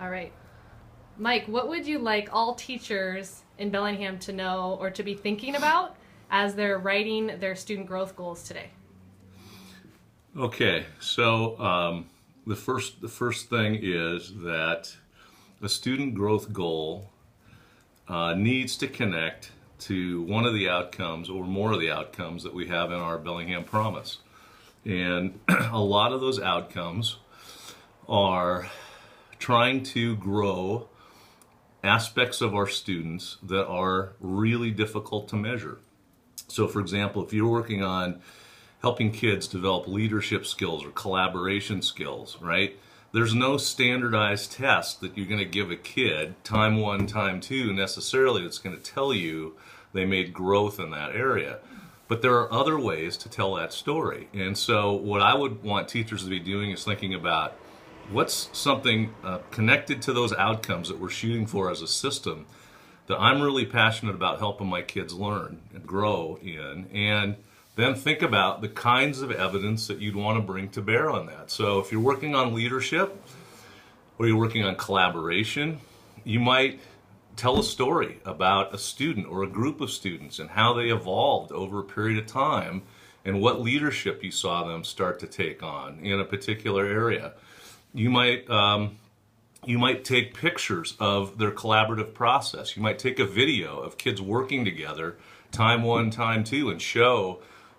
All right. Mike, what would you like all teachers in Bellingham to know or to be thinking about as they're writing their student growth goals today? Okay, so the first thing is that a student growth goal needs to connect to one of the outcomes or more of the outcomes that we have in our Bellingham Promise. And a lot of those outcomes are trying to grow aspects of our students that are really difficult to measure. So for example, if you're working on helping kids develop leadership skills or collaboration skills, right? There's no standardized test that you're going to give a kid, time one, time two, necessarily that's going to tell you they made growth in that area. But there are other ways to tell that story. And so what I would want teachers to be doing is thinking about what's something connected to those outcomes that we're shooting for as a system that I'm really passionate about helping my kids learn and grow in, and then think about the kinds of evidence that you'd want to bring to bear on that. So if you're working on leadership or you're working on collaboration, you might tell a story about a student or a group of students and how they evolved over a period of time and what leadership you saw them start to take on in a particular area. You might take pictures of their collaborative process. You might take a video of kids working together, time one, time two, and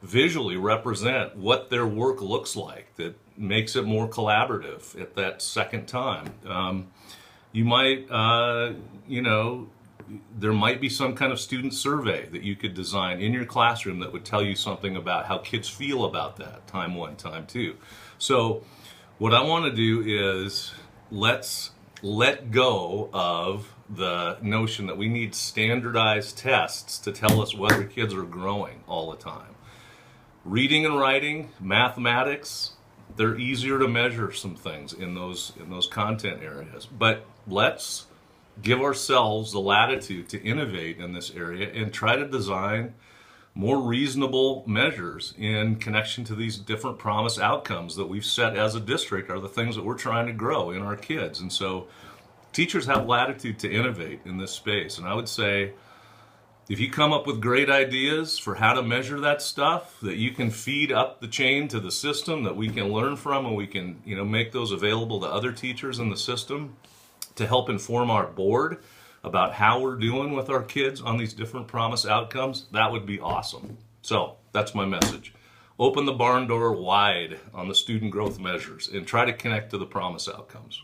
visually represent what their work looks like that makes it more collaborative at that second time. You might, there might be some kind of student survey that you could design in your classroom that would tell you something about how kids feel about that, time one, time two. So what I want to do is let's let go of the notion that we need standardized tests to tell us whether kids are growing all the time. Reading and writing, mathematics, they're easier to measure some things in those content areas. But let's give ourselves the latitude to innovate in this area and try to design more reasonable measures in connection to these different promise outcomes that we've set as a district are the things that we're trying to grow in our kids. And so teachers have latitude to innovate in this space. And I would say, if you come up with great ideas for how to measure that stuff, that you can feed up the chain to the system, that we can learn from, and we can, make those available to other teachers in the system to help inform our board about how we're doing with our kids on these different promise outcomes, that would be awesome. So that's my message. Open the barn door wide on the student growth measures and try to connect to the promise outcomes.